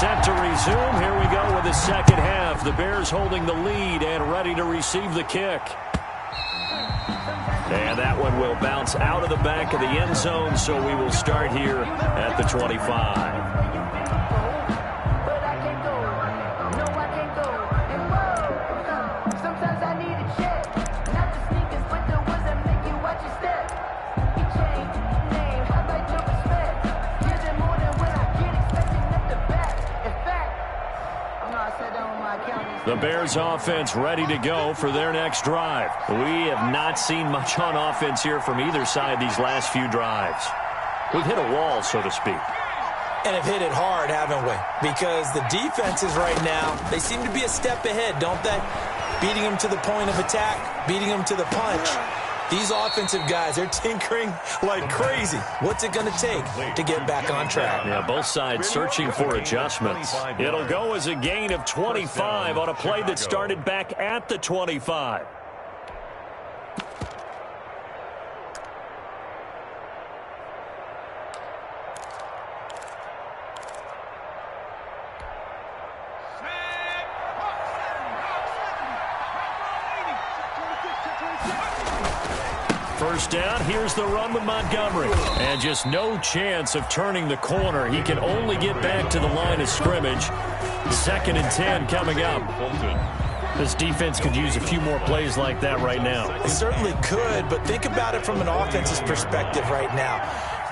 Set to resume. Here we go with the second half. The Bears holding the lead and ready to receive the kick. And that one will bounce out of the back of the end zone, so we will start here at the 25. The Bears offense ready to go for their next drive. We have not seen much on offense here from either side these last few drives. We've hit a wall, so to speak. And have hit it hard, haven't we? Because the defenses right now, they seem to be a step ahead, don't they? Beating them to the point of attack, beating them to the punch. These offensive guys, they're tinkering like crazy. What's it going to take to get back on track? Yeah, both sides searching for adjustments. It'll go as a gain of 25 on a play that started back at the 25. First down, here's the run with Montgomery. And just no chance of turning the corner. He can only get back to the line of scrimmage. 2nd and 10 coming up. This defense could use a few more plays like that right now. They certainly could, but think about it from an offense's perspective right now.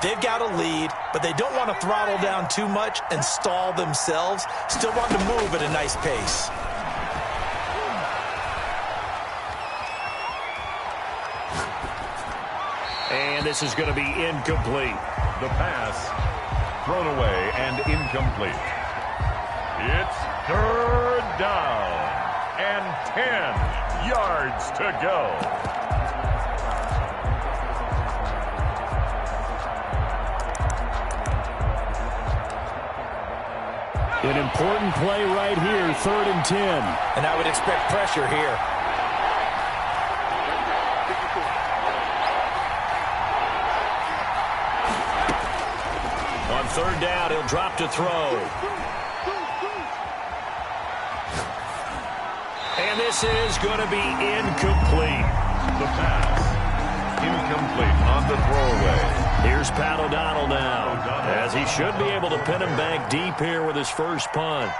They've got a lead, but they don't want to throttle down too much and stall themselves. Still want to move at a nice pace. And this is going to be incomplete. The pass thrown away and incomplete. It's 3rd down and 10 yards to go. An important play right here, 3rd and 10. And I would expect pressure here. On 3rd down, he'll drop to throw. And this is going to be incomplete. The pass incomplete on the throwaway. Here's Pat O'Donnell now, as he should be able to pin him back deep here with his first punt.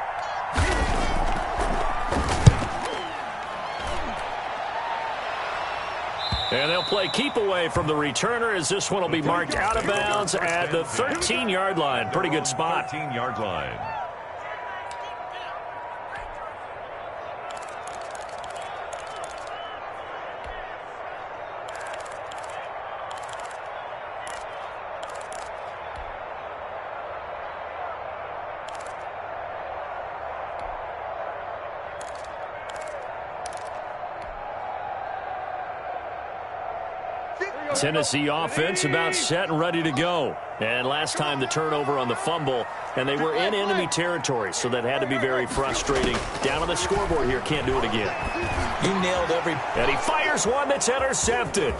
And they'll play keep away from the returner as this one will be marked out of bounds at the 13-yard line. Pretty good spot. 13-yard line. Tennessee offense about set and ready to go. And last time the turnover on the fumble, and they were in enemy territory, so that had to be very frustrating. Down on the scoreboard here, can't do it again. You nailed every... And he fires one that's intercepted.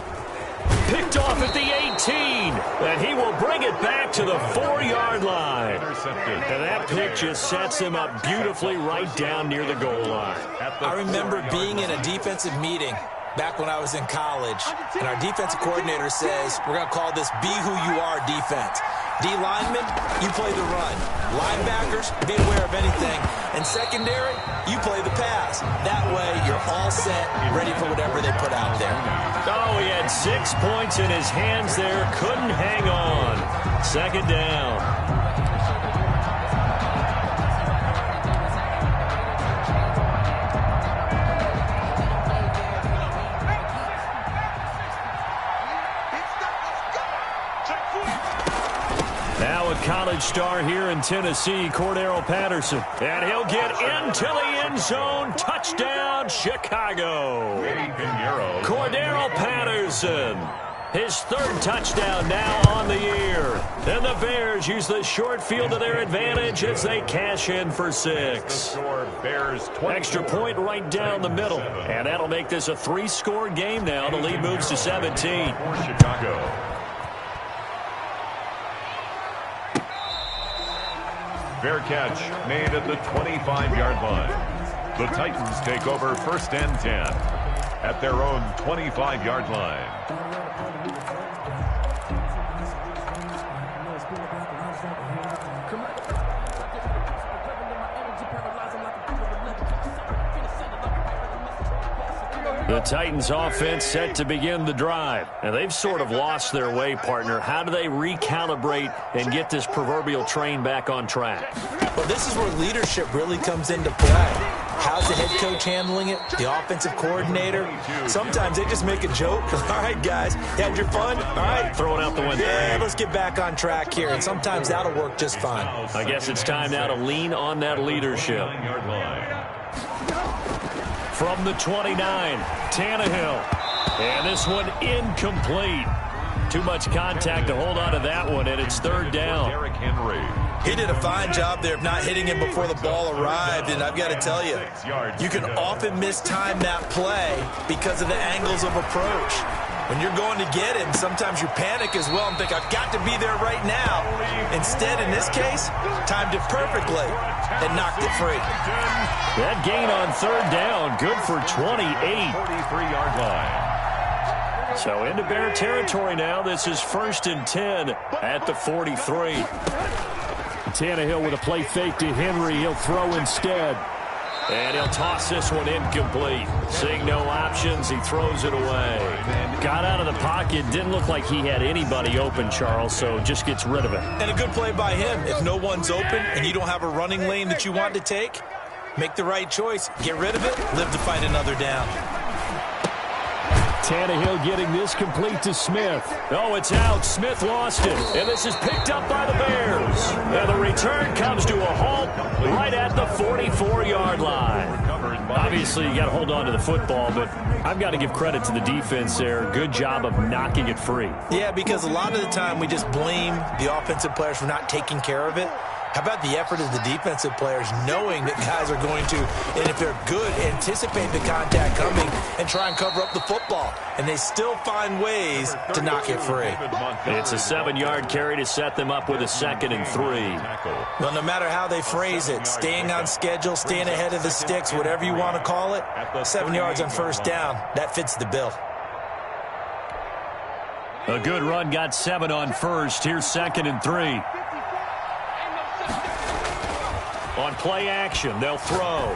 Picked off at the 18, and he will bring it back to the 4-yard line. And that pick just sets him up beautifully right down near the goal line. I remember being in a defensive meeting back when I was in college, and our defensive coordinator says, we're going to call this Be Who You Are defense. D linemen, you play the run. Linebackers, be aware of anything. And secondary, you play the pass. That way, you're all set, ready for whatever they put out there. Oh, he had 6 points in his hands there. Couldn't hang on. 2nd down. Now a college star here in Tennessee, Cordero Patterson. And he'll get into the end zone. Touchdown, Chicago. Cordero Patterson. His 3rd touchdown now on the year. And the Bears use the short field to their advantage as they cash in for 6. Extra point right down the middle. And that'll make this a 3-score game now. The lead moves to 17. For Chicago. Fair catch made at the 25-yard line. The Titans take over 1st and 10 at their own 25-yard line. The Titans offense set to begin the drive. And they've sort of lost their way, partner. How do they recalibrate and get this proverbial train back on track? Well, this is where leadership really comes into play. How's the head coach handling it? The offensive coordinator? Sometimes they just make a joke. All right, guys, you had your fun? All right. Throw it out the window. Yeah, let's get back on track here. And sometimes that'll work just fine. I guess it's time now to lean on that leadership. From the 29, Tannehill. And this one incomplete. Too much contact to hold on to that one, and it's 3rd down. He did a fine job there of not hitting him before the ball arrived, and I've got to tell you, you can often mistime that play because of the angles of approach. When you're going to get him, sometimes you panic as well and think, I've got to be there right now. Instead, in this case, timed it perfectly and knocked it free. That gain on 3rd down, good for 28. 43-yard line. So into Bear territory now. This is 1st and 10 at the 43. Tannehill with a play fake to Henry. He'll throw instead. And he'll toss this one incomplete. Seeing no options, he throws it away. Got out of the pocket. Didn't look like he had anybody open, Charles, so just gets rid of it. And a good play by him. If no one's open and you don't have a running lane that you want to take, make the right choice. Get rid of it. Live to fight another down. Tannehill getting this complete to Smith. Oh, it's out. Smith lost it. And this is picked up by the Bears. And the return comes to a halt right at the 44-yard line. Obviously, you got to hold on to the football, but I've got to give credit to the defense there. Good job of knocking it free. Yeah, because a lot of the time we just blame the offensive players for not taking care of it. How about the effort of the defensive players knowing that guys are going to, and if they're good, anticipate the contact coming and try and cover up the football. And they still find ways to knock it free. It's a 7-yard carry to set them up with a 2nd and 3. Well, no matter how they phrase it, staying on schedule, staying ahead of the sticks, whatever you want to call it, 7 yards on 1st down, that fits the bill. A good run got 7 on 1st. Here's 2nd and 3. On play action, they'll throw.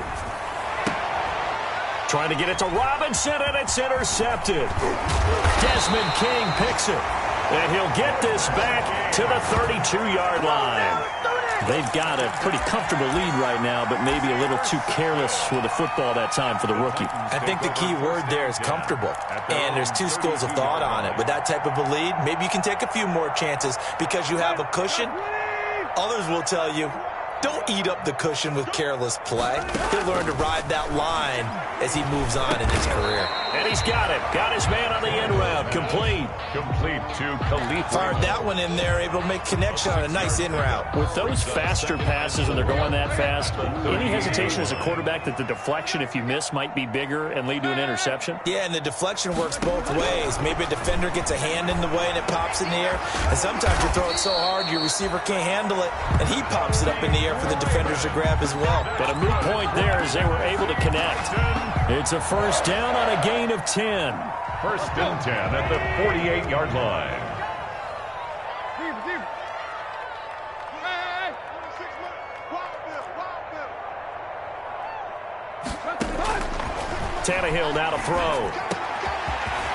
Trying to get it to Robinson, and it's intercepted. Desmond King picks it. And he'll get this back to the 32-yard line. They've got a pretty comfortable lead right now, but maybe a little too careless with the football that time for the rookie. I think the key word there is comfortable. And there's 2 schools of thought on it. With that type of a lead, maybe you can take a few more chances because you have a cushion. Others will tell you, don't eat up the cushion with careless play. He'll learn to ride that line as he moves on in his career. And he's got it. Got his man on the end route. Complete. Complete to Khalif. Fired that one in there, able to make connection on a nice in route. With those faster passes when they're going that fast, any hesitation as a quarterback that the deflection, if you miss, might be bigger and lead to an interception? Yeah, and the deflection works both ways. Maybe a defender gets a hand in the way and it pops in the air. And sometimes you throw it so hard your receiver can't handle it, and he pops it up in the air for the defenders to grab as well. But a moot point there as they were able to connect. It's a 1st down on a gain of 10. 1st and 10 at the 48-yard line. Tannehill now to throw.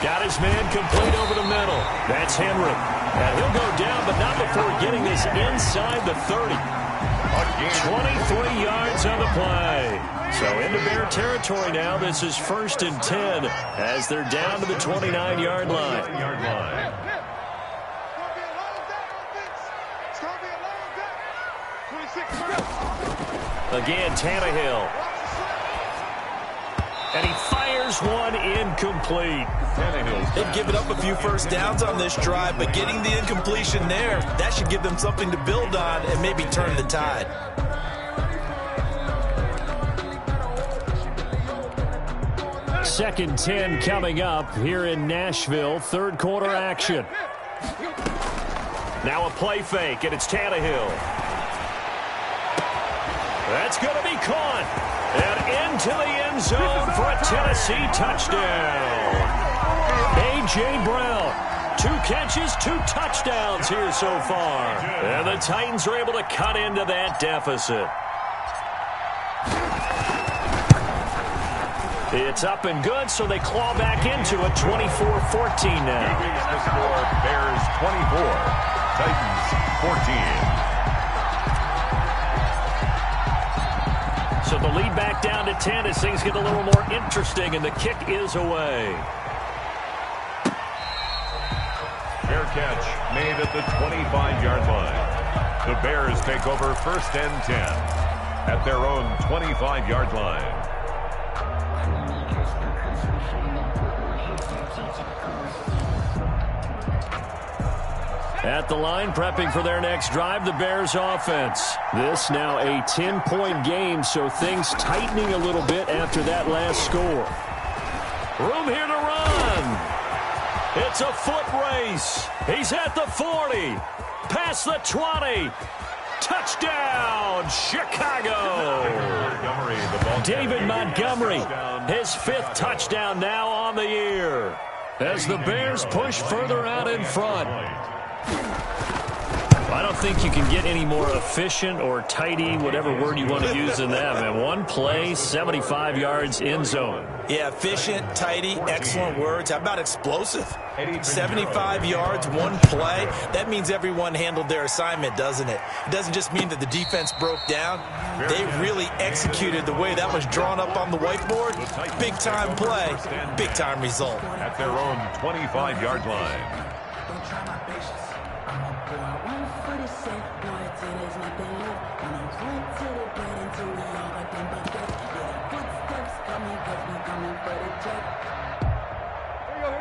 Got his man complete over the middle. That's Henry. And he'll go down, but not before getting this inside the 30. 23 yards on the play. So into Bear territory now. This is 1st and 10 as they're down to the 29-yard line. Again, Tannehill. And he fires one incomplete. They've given up a few 1st downs on this drive, but getting the incompletion there, that should give them something to build on and maybe turn the tide. Second 10 coming up here in Nashville. 3rd quarter action. Now a play fake, and it's Tannehill. That's going to be caught. And into the end zone for a Tennessee touchdown. A.J. Brown, 2 catches, 2 touchdowns here so far. And the Titans are able to cut into that deficit. It's up and good, so they claw back into it, 24-14 now. The score, Bears 24, Titans 14. So the lead back down to 10 as things get a little more interesting, and the kick is away. Fair catch made at the 25-yard line. The Bears take over 1st and 10 at their own 25-yard line. At the line, prepping for their next drive, the Bears offense. This now a 10-point game, so things tightening a little bit after that last score. Room here to run. It's a foot race. He's at the 40. Past the 20. Touchdown, Chicago. David Montgomery, his 5th touchdown now on the year. As the Bears push further out in front. I don't think you can get any more efficient or tidy, whatever word you want to use in that, man. 1 play, 75 yards, end zone. Yeah, efficient, tidy, excellent words. How about explosive? 75 yards, 1 play. That means everyone handled their assignment, doesn't it? It doesn't just mean that the defense broke down. They really executed the way that was drawn up on the whiteboard. Big-time play, big-time result. At their own 25-yard line.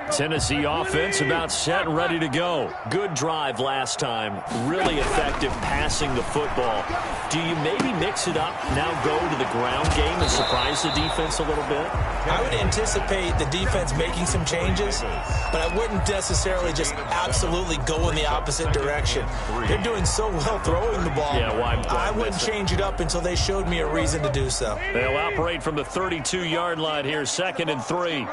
Tennessee offense about set and ready to go. Good drive last time. Really effective passing the football. Do you maybe mix it up, now go to the ground game and surprise the defense a little bit? I would anticipate the defense making some changes, but I wouldn't necessarily just absolutely go in the opposite direction. They're doing so well throwing the ball. Yeah, why I wouldn't change it up until they showed me a reason to do so. They'll operate from the 32-yard line here, 2nd and 3.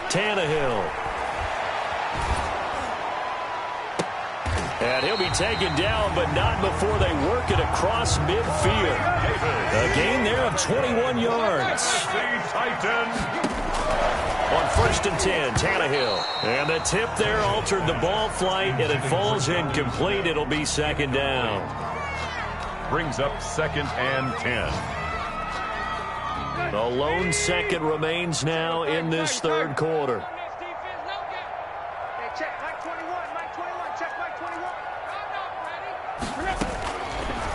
Tannehill. And he'll be taken down, but not before they work it across midfield. A gain there of 21 yards. On 1st and 10, Tannehill. And the tip there altered the ball flight, and it falls incomplete. It'll be 2nd down. Brings up 2nd and 10. The lone second remains now in this 3rd quarter.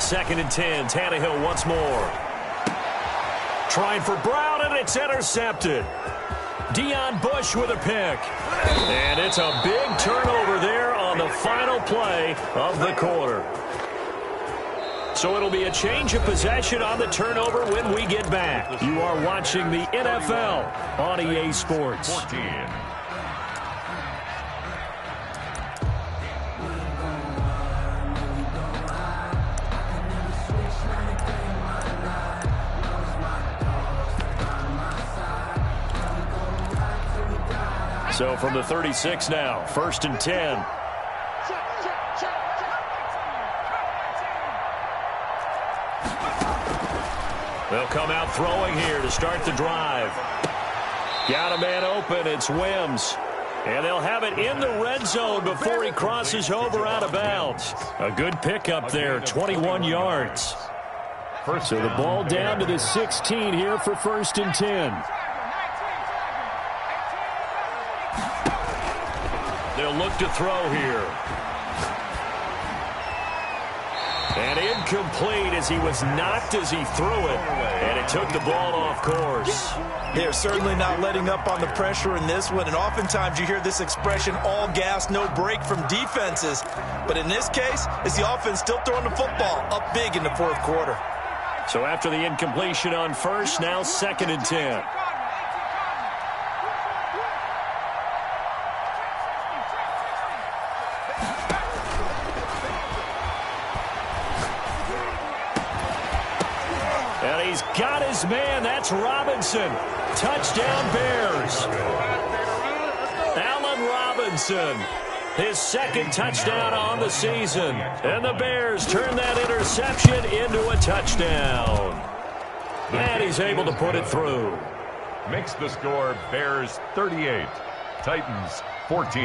Second and 10, Tannehill once more. Trying for Brown, and it's intercepted. Deion Bush with a pick. And it's a big turnover there on the final play of the quarter. So it'll be a change of possession on the turnover when we get back. You are watching the NFL on EA Sports. 14. So from the 36 now, 1st and 10. They'll come out throwing here to start the drive. Got a man open. It's Wims. And they'll have it in the red zone before he crosses over out of bounds. A good pickup there, 21 yards. So the ball down to the 16 here for 1st and 10. They'll look to throw here. And incomplete as he was knocked as he threw it. And it took the ball off course. They're certainly not letting up on the pressure in this one. And oftentimes you hear this expression, all gas, no break from defenses. But in this case, it's the offense still throwing the football up big in the 4th quarter. So after the incompletion on 1st, now 2nd and 10. he's got his man. That's Robinson. Touchdown, Bears. Allen Robinson, his second touchdown on the season. And the Bears turn that interception into a touchdown. And he's able to put it through. Makes the score Bears 38, Titans 14.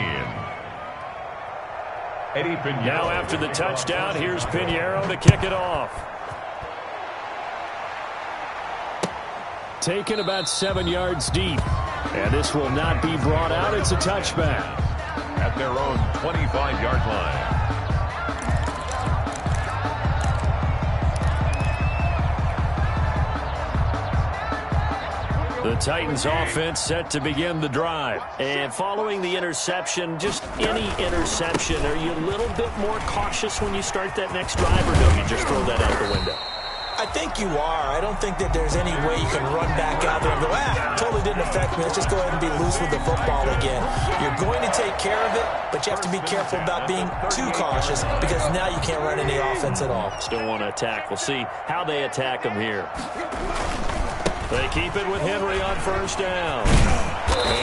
Eddie Pinheiro. Now after the touchdown, here's Pinheiro to kick it off. Taken about 7 yards deep. And this will not be brought out. It's a touchback. At their own 25-yard line. The Titans offense set to begin the drive. And following the interception, just any interception, are you a little bit more cautious when you start that next drive, or do you just throw that out the window? I think you are. I don't think that there's any way you can run back out there and go, totally didn't affect me. Let's just go ahead and be loose with the football again. You're going to take care of it, but you have to be careful about being too cautious because now you can't run any offense at all. Still want to attack. We'll see how they attack them here. They keep it with Henry on first down.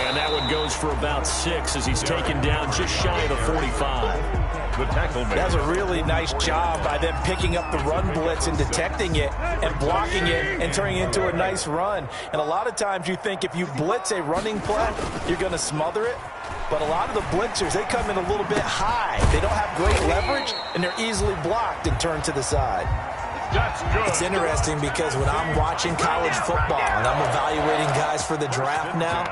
And that one goes for about 6 as he's taken down just shy of the 45. The tackle man. That was a really nice job by them picking up the run blitz and detecting it and blocking it and turning it into a nice run. And a lot of times you think if you blitz a running play, you're going to smother it. But a lot of the blitzers, they come in a little bit high. They don't have great leverage, and they're easily blocked and turned to the side. That's good. It's interesting because when I'm watching college football and I'm evaluating guys for the draft now,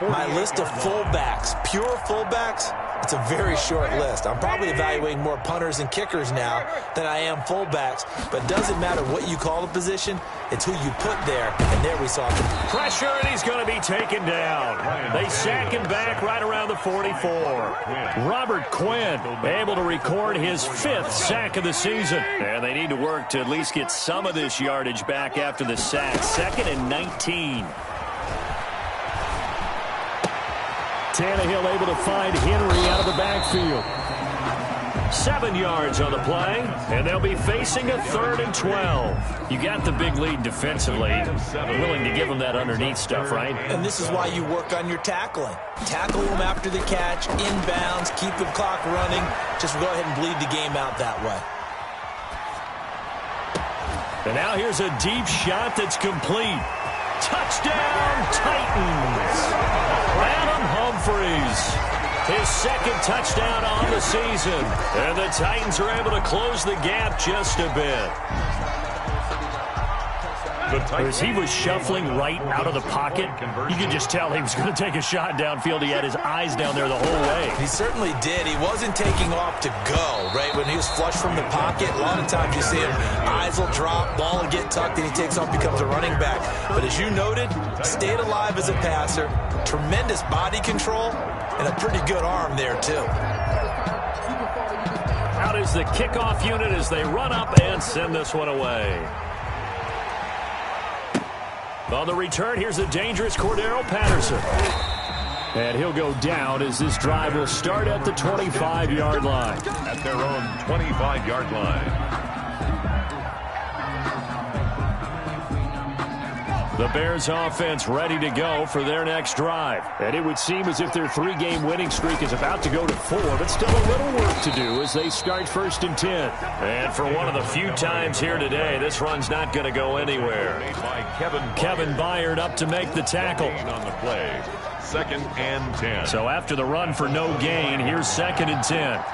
my list of fullbacks, pure fullbacks, it's a very short list. I'm probably evaluating more punters and kickers now than I am fullbacks, but it doesn't matter what you call the position, it's who you put there, and there we saw pressure, and he's going to be taken down. They sack him back right around the 44. Robert Quinn able to record his 5th sack of the season, and they need to work to at least get some of this yardage back after the sack. 2nd and 19. Tannehill able to find Henry out of the backfield. 7 yards on the play, and they'll be facing a 3rd and 12. You got the big lead defensively. Willing to give them that underneath stuff, right? And this is why you work on your tackling. Tackle them after the catch, inbounds, keep the clock running. Just go ahead and bleed the game out that way. And now here's a deep shot that's complete. Touchdown, Titans. Adam Humphries, his 2nd touchdown on the season. And the Titans are able to close the gap just a bit. As he was shuffling right out of the pocket, you could just tell he was going to take a shot downfield. He had his eyes down there the whole way. He certainly did. He wasn't taking off to go, right? When he was flush from the pocket, a lot of times you see him, eyes will drop, ball will get tucked, and he takes off, becomes a running back. But as you noted, stayed alive as a passer, tremendous body control, and a pretty good arm there, too. Out is the kickoff unit as they run up and send this one away. On the return, here's the dangerous Cordero Patterson. And he'll go down as this drive will start at the 25-yard line. At their own 25-yard line. The Bears offense ready to go for their next drive. And it would seem as if their 3-game winning streak is about to go to 4, but still a little work to do as they start 1st and 10. And for one of the few times here today, this run's not going to go anywhere. Kevin Byard up to make the tackle. On the play, 2nd and 10. So after the run for no gain, here's 2nd and 10.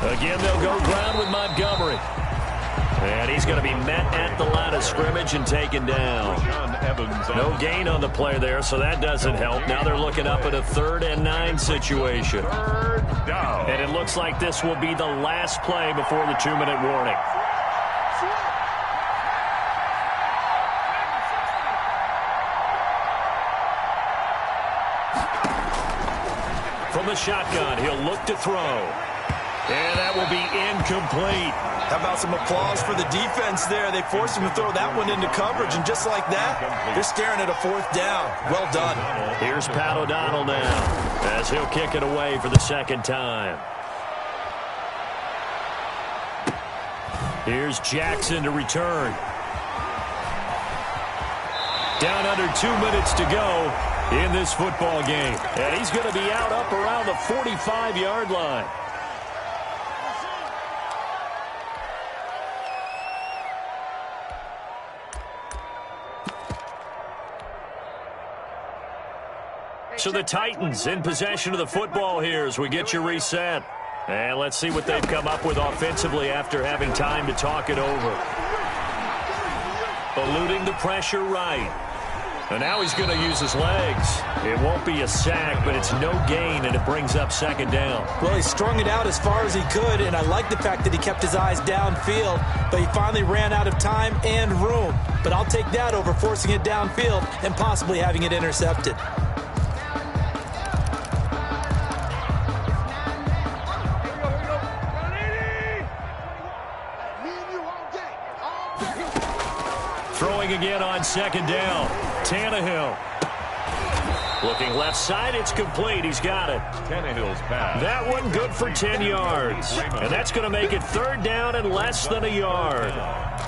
Again, they'll go ground with Montgomery. And he's going to be met at the line of scrimmage and taken down. No gain on the play there, so that doesn't help. Now they're looking up at a 3rd and 9 situation. And it looks like this will be the last play before the 2-minute warning. From the shotgun, he'll look to throw. And that will be incomplete. How about some applause for the defense there? They forced him to throw that one into coverage, and just like that, they're staring at a 4th down. Well done. Here's Pat O'Donnell now, as he'll kick it away for the 2nd time. Here's Jackson to return. Down under 2 minutes to go in this football game. And he's going to be out up around the 45-yard line. So the Titans in possession of the football here as we get you reset. And let's see what they've come up with offensively after having time to talk it over. Eluding the pressure right. And now he's going to use his legs. It won't be a sack, but it's no gain, and it brings up 2nd down. Well, he strung it out as far as he could, and I like the fact that he kept his eyes downfield, but he finally ran out of time and room. But I'll take that over forcing it downfield and possibly having it intercepted. Throwing again on 2nd down. Tannehill. Looking left side, it's complete. He's got it. Tannehill's pass. That one good for 10 yards. And that's going to make it 3rd down and less than a yard.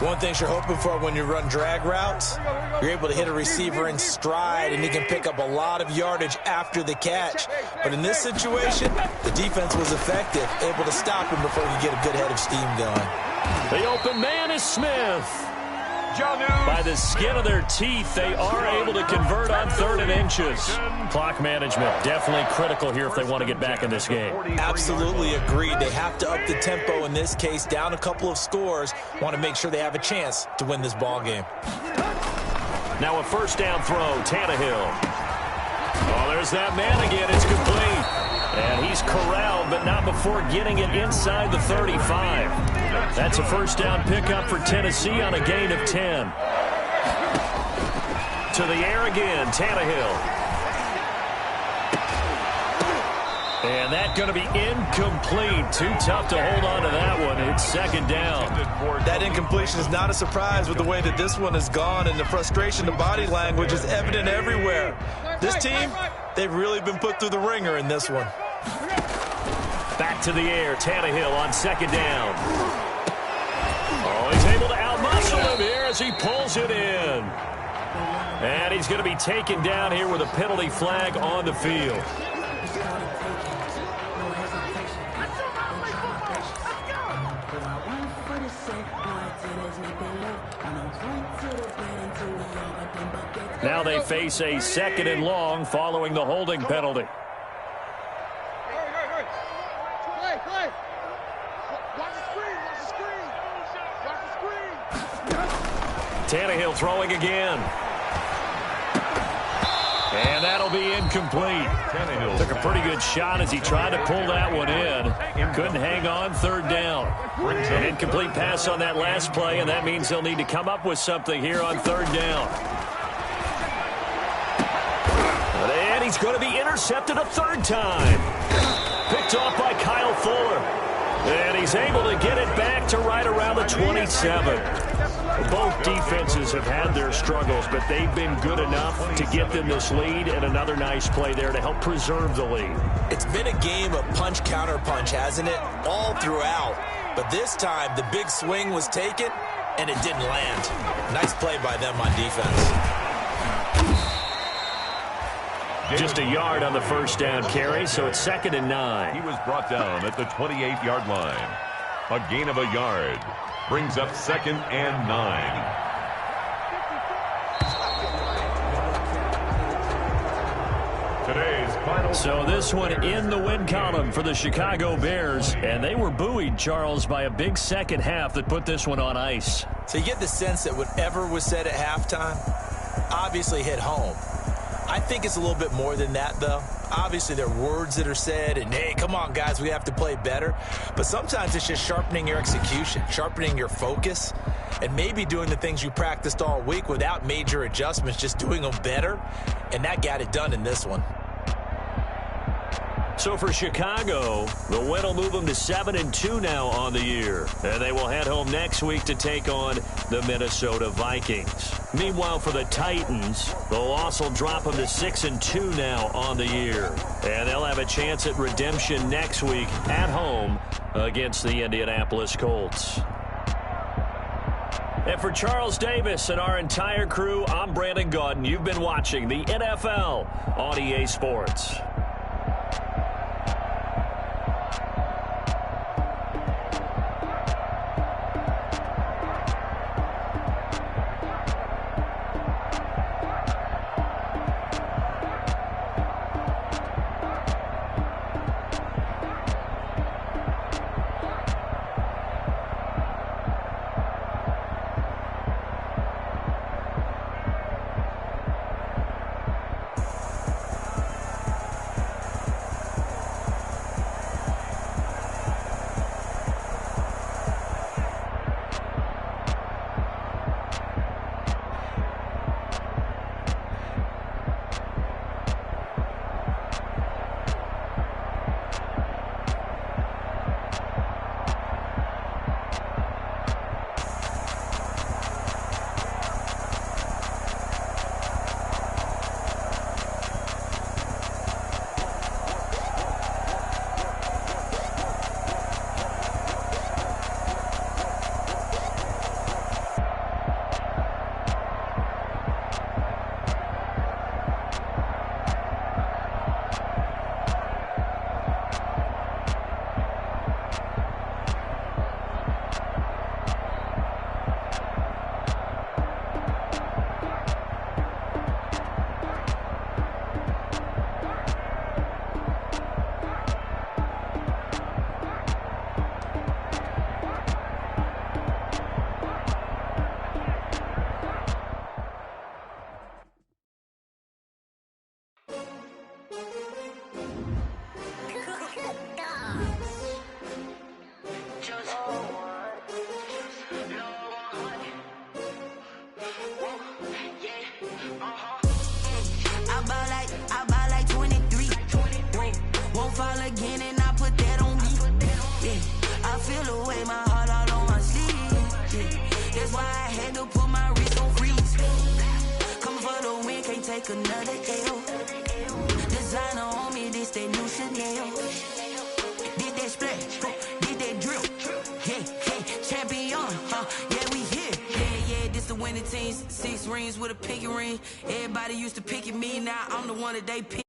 One thing you're hoping for when you run drag routes, you're able to hit a receiver in stride, and he can pick up a lot of yardage after the catch. But in this situation, the defense was effective, able to stop him before he could get a good head of steam going. The open man is Smith. By the skin of their teeth, they are able to convert on 3rd and inches. Clock management definitely critical here if they want to get back in this game. Absolutely agreed. They have to up the tempo in this case, down a couple of scores. Want to make sure they have a chance to win this ball game. Now a 1st down throw, Tannehill. Oh, there's that man again. It's complete. And he's corralled, but not before getting it inside the 35. That's a 1st down pickup for Tennessee on a gain of 10. To the air again, Tannehill. And that's going to be incomplete. Too tough to hold on to that one. It's 2nd down. That incompletion is not a surprise with the way that this one has gone, and the frustration, the body language is evident everywhere. This team, they've really been put through the ringer in this one. Back to the air, Tannehill on 2nd down. Oh, he's able to outmuscle him here as he pulls it in. And he's going to be taken down here with a penalty flag on the field. Now they face a 2nd and long following the holding penalty. Tannehill throwing again. And that'll be incomplete. Tannehill took a pretty good shot as he tried to pull that one in. Couldn't hang on, 3rd down. An incomplete pass on that last play, and that means they'll need to come up with something here on 3rd down. And he's going to be intercepted a 3rd time. Picked off by Kyle Fuller. And he's able to get it back to right around the 27. Both defenses have had their struggles, but they've been good enough to get them this lead, and another nice play there to help preserve the lead. It's been a game of punch-counter-punch, hasn't it? All throughout. But this time, the big swing was taken, and it didn't land. Nice play by them on defense. Just a yard on the 1st down carry, so it's 2nd and 9. He was brought down at the 28-yard line. A gain of a yard. Brings up 2nd and 9. Today's final. So this one in the win column for the Chicago Bears, and they were buoyed, Charles, by a big second half that put this one on ice. So you get the sense that whatever was said at halftime obviously hit home. I think it's a little bit more than that, though. Obviously, there are words that are said, and, hey, come on, guys, we have to play better. But sometimes it's just sharpening your execution, sharpening your focus, and maybe doing the things you practiced all week without major adjustments, just doing them better. And that got it done in this one. So for Chicago, the win will move them to 7-2 now on the year. And they will head home next week to take on the Minnesota Vikings. Meanwhile, for the Titans, the loss will drop them to 6-2 now on the year. And they'll have a chance at redemption next week at home against the Indianapolis Colts. And for Charles Davis and our entire crew, I'm Brandon Gaudin. You've been watching the NFL on EA Sports. They pick